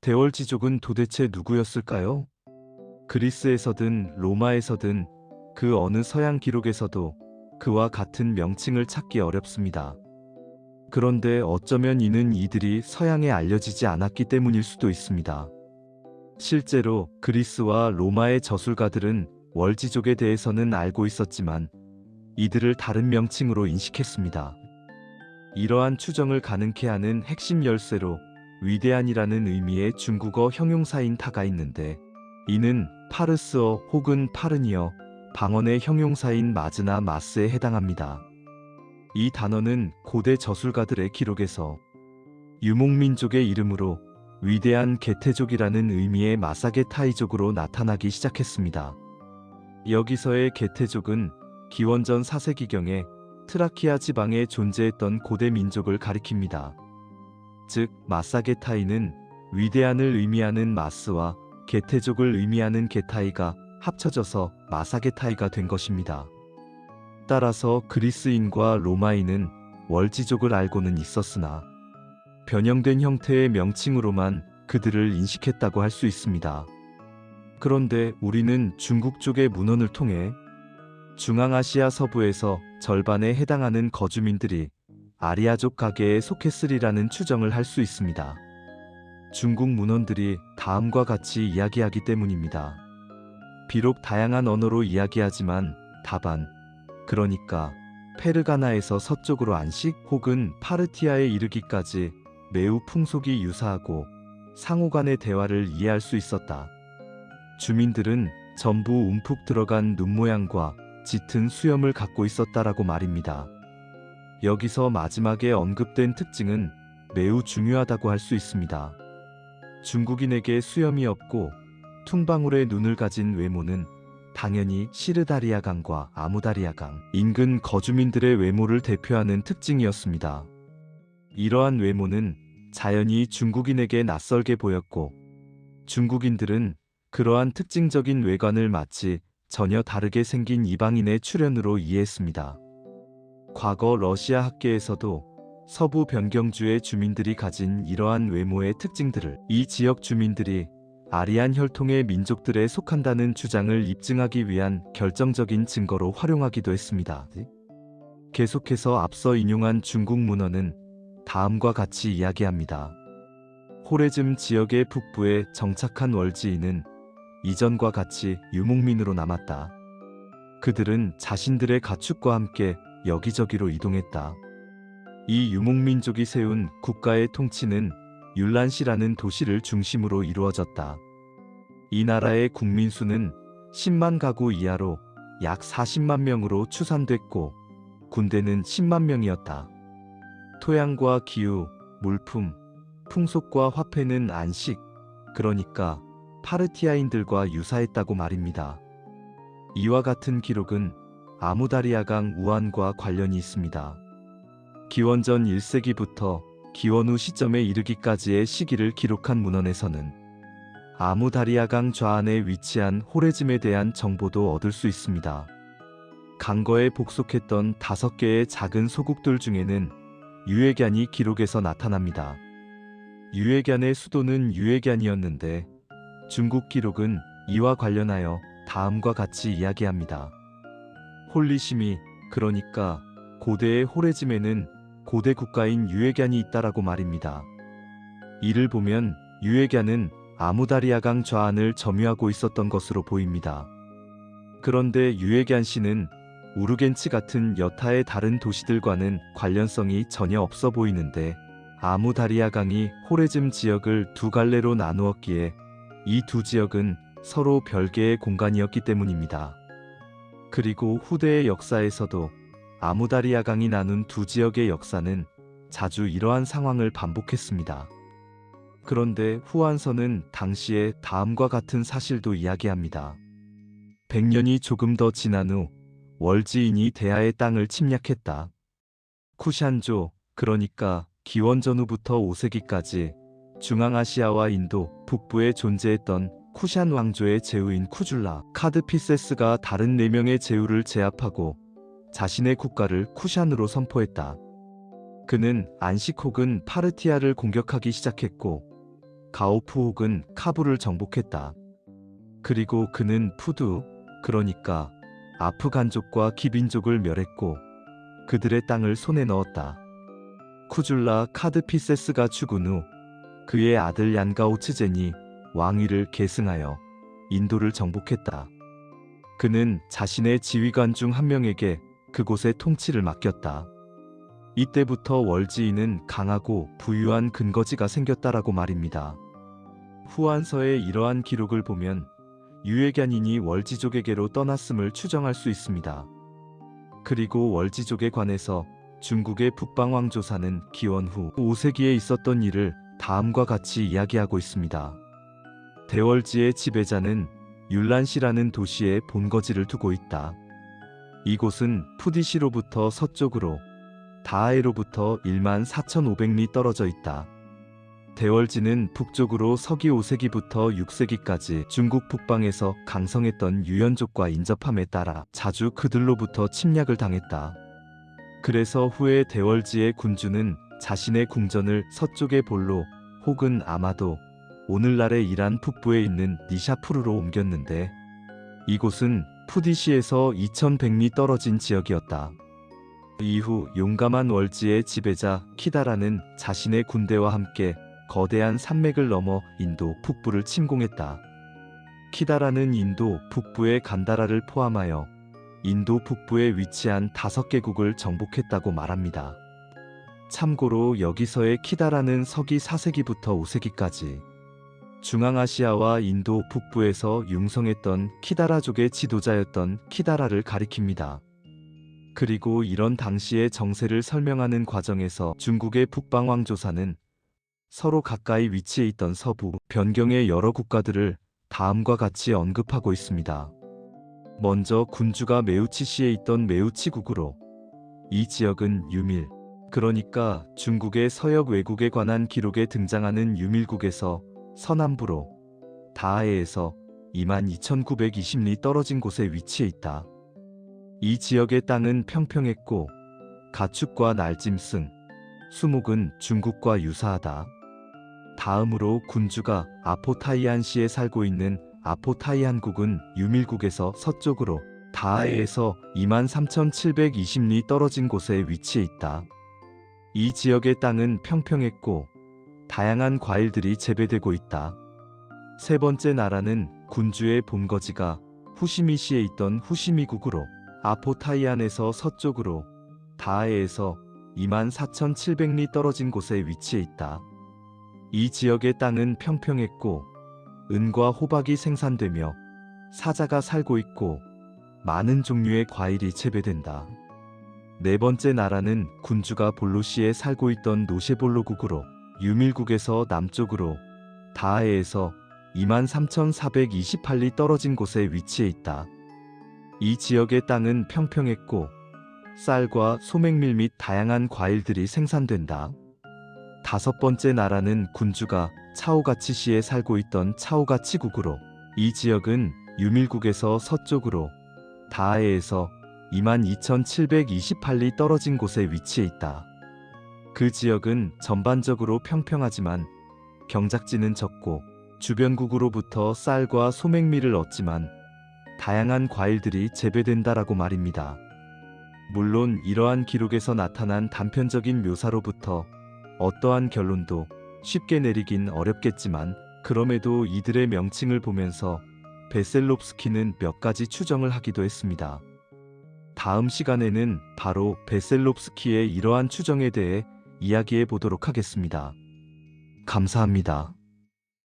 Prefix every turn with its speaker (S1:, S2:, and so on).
S1: 대월지족은 도대체 누구였을까요? 그리스에서든 로마에서든 그 어느 서양 기록에서도 그와 같은 명칭을 찾기 어렵습니다. 그런데 어쩌면 이는 이들이 서양에 알려지지 않았기 때문일 수도 있습니다. 실제로 그리스와 로마의 저술가들은 월지족에 대해서는 알고 있었지만 이들을 다른 명칭으로 인식했습니다. 이러한 추정을 가능케 하는 핵심 열쇠로 위대한이라는 의미의 중국어 형용사인 타가 있는데, 이는 파르스어 혹은 파르니어, 방언의 형용사인 마즈나 마스에 해당합니다. 이 단어는 고대 저술가들의 기록에서 유목민족의 이름으로 위대한 게테족이라는 의미의 마사게타이족으로 나타나기 시작했습니다. 여기서의 게테족은 기원전 4세기경에 트라키아 지방에 존재했던 고대 민족을 가리킵니다. 즉 마사게타이는 위대한을 의미하는 마스와 게테족을 의미하는 게타이가 합쳐져서 마사게타이가 된 것입니다. 따라서 그리스인과 로마인은 월지족을 알고는 있었으나 변형된 형태의 명칭으로만 그들을 인식했다고 할 수 있습니다. 그런데 우리는 중국 쪽의 문헌을 통해 중앙아시아 서부에서 절반에 해당하는 거주민들이 아리아족 가계에 속했으리라는 추정을 할 수 있습니다. 중국 문헌들이 다음과 같이 이야기하기 때문입니다. 비록 다양한 언어로 이야기하지만 다반, 그러니까 페르가나에서 서쪽으로 안식 혹은 파르티아에 이르기까지 매우 풍속이 유사하고 상호간의 대화를 이해할 수 있었다. 주민들은 전부 움푹 들어간 눈 모양과 짙은 수염을 갖고 있었다라고 말입니다. 여기서 마지막에 언급된 특징은 매우 중요하다고 할 수 있습니다. 중국인에게 수염이 없고 퉁방울의 눈을 가진 외모는 당연히 시르다리아강과 아무다리아강 인근 거주민들의 외모를 대표하는 특징이었습니다. 이러한 외모는 자연히 중국인에게 낯설게 보였고, 중국인들은 그러한 특징적인 외관을 마치 전혀 다르게 생긴 이방인의 출현으로 이해했습니다. 과거 러시아 학계에서도 서부 변경주의 주민들이 가진 이러한 외모의 특징들을 이 지역 주민들이 아리안 혈통의 민족들에 속한다는 주장을 입증하기 위한 결정적인 증거로 활용하기도 했습니다. 계속해서 앞서 인용한 중국 문헌은 다음과 같이 이야기합니다. 호레즘 지역의 북부에 정착한 월지인은 이전과 같이 유목민으로 남았다. 그들은 자신들의 가축과 함께 여기저기로 이동했다. 이 유목민족이 세운 국가의 통치는 율란시라는 도시를 중심으로 이루어졌다. 이 나라의 국민 수는 10만 가구 이하로 약 40만 명으로 추산됐고 군대는 10만 명이었다. 토양과 기후, 물품, 풍속과 화폐는 안식, 그러니까 파르티아인들과 유사했다고 말입니다. 이와 같은 기록은 아무다리아강 우한과 관련이 있습니다. 기원전 1세기부터 기원 후 시점에 이르기까지의 시기를 기록한 문헌에서는 아무다리아강 좌안에 위치한 호레즘에 대한 정보도 얻을 수 있습니다. 강거에 복속했던 5개의 작은 소국들 중에는 유에간이 기록에서 나타납니다. 유에간의 수도는 유에간이었는데 중국 기록은 이와 관련하여 다음과 같이 이야기합니다. 홀리심이, 그러니까 고대의 호레즘에는 고대 국가인 유에간이 있다라고 말입니다. 이를 보면 유에간은 아무다리아강 좌안을 점유하고 있었던 것으로 보입니다. 그런데 유에간시는 우르겐치 같은 여타의 다른 도시들과는 관련성이 전혀 없어 보이는데, 아무다리아강이 호레즘 지역을 두 갈래로 나누었기에 이 두 지역은 서로 별개의 공간이었기 때문입니다. 그리고 후대의 역사에서도 아무다리아강이 나눈 두 지역의 역사는 자주 이러한 상황을 반복했습니다. 그런데 후한서는 당시에 다음과 같은 사실도 이야기합니다. 100년이 조금 더 지난 후 월지인이 대하의 땅을 침략했다. 쿠샨조, 그러니까 기원 전후부터 5세기까지 중앙아시아와 인도 북부에 존재했던 쿠샨 왕조의 제후인 쿠줄라 카드피세스가 다른 4명의 제후를 제압하고 자신의 국가를 쿠샨으로 선포했다. 그는 안식 혹은 파르티아를 공격하기 시작했고, 가오프 혹은 카불을 정복했다. 그리고 그는 푸두, 그러니까 아프간족과 기빈족을 멸했고 그들의 땅을 손에 넣었다. 쿠줄라 카드피세스가 죽은 후 그의 아들 얀가오츠젠이 왕위를 계승하여 인도를 정복했다. 그는 자신의 지휘관 중 한 명에게 그곳의 통치를 맡겼다. 이때부터 월지인은 강하고 부유한 근거지가 생겼다라고 말입니다. 후한서의 이러한 기록을 보면 유에견인이 월지족에게로 떠났음을 추정할 수 있습니다. 그리고 월지족에 관해서 중국의 북방왕 조사는 기원 후 5세기에 있었던 일을 다음과 같이 이야기하고 있습니다. 대월지의 지배자는 율란시라는 도시에 본거지를 두고 있다. 이곳은 푸디시로부터 서쪽으로 다하에로부터 14,500리 떨어져 있다. 대월지는 북쪽으로 서기 5세기부터 6세기까지 중국 북방에서 강성했던 유연족과 인접함에 따라 자주 그들로부터 침략을 당했다. 그래서 후에 대월지의 군주는 자신의 궁전을 서쪽의 볼로 혹은 아마도 오늘날의 이란 북부에 있는 니샤푸르로 옮겼는데 이곳은 푸디시에서 2100리 떨어진 지역이었다. 이후 용감한 월지의 지배자 키다라는 자신의 군대와 함께 거대한 산맥을 넘어 인도 북부를 침공했다. 키다라는 인도 북부의 간다라를 포함하여 인도 북부에 위치한 5개국을 정복했다고 말합니다. 참고로 여기서의 키다라는 서기 4세기부터 5세기까지 중앙아시아와 인도 북부에서 융성했던 키다라족의 지도자였던 키다라를 가리킵니다. 그리고 이런 당시의 정세를 설명하는 과정에서 중국의 북방왕 조사는 서로 가까이 위치해 있던 서부, 변경의 여러 국가들을 다음과 같이 언급하고 있습니다. 먼저 군주가 메우치시에 있던 메우치국으로 이 지역은 유밀, 그러니까 중국의 서역 왜국에 관한 기록에 등장하는 유밀국에서 서남부로 다하에에서 22,920리 떨어진 곳에 위치해 있다. 이 지역의 땅은 평평했고 가축과 날짐승, 수목은 중국과 유사하다. 다음으로 군주가 아포타이안시에 살고 있는 아포타이안국은 유밀국에서 서쪽으로 다하에에서 23,720리 떨어진 곳에 위치해 있다. 이 지역의 땅은 평평했고 다양한 과일들이 재배되고 있다. 세 번째 나라는 군주의 본거지가 후시미시에 있던 후시미국으로 아포타이안에서 서쪽으로 다하에에서 24,700리 떨어진 곳에 위치해 있다. 이 지역의 땅은 평평했고 은과 호박이 생산되며 사자가 살고 있고 많은 종류의 과일이 재배된다. 네 번째 나라는 군주가 볼로시에 살고 있던 노셰볼로국으로 유밀국에서 남쪽으로 다하에에서 23,428리 떨어진 곳에 위치해 있다. 이 지역의 땅은 평평했고 쌀과 소맹밀 및 다양한 과일들이 생산된다. 다섯 번째 나라는 군주가 차오가치시에 살고 있던 차오가치국으로 이 지역은 유밀국에서 서쪽으로 다하에에서 22,728리 떨어진 곳에 위치해 있다. 그 지역은 전반적으로 평평하지만 경작지는 적고 주변국으로부터 쌀과 소맹밀을 얻지만 다양한 과일들이 재배된다라고 말입니다. 물론 이러한 기록에서 나타난 단편적인 묘사로부터 어떠한 결론도 쉽게 내리긴 어렵겠지만 그럼에도 이들의 명칭을 보면서 베셀롭스키는 몇 가지 추정을 하기도 했습니다. 다음 시간에는 바로 베셀롭스키의 이러한 추정에 대해 이야기해 보도록 하겠습니다. 감사합니다.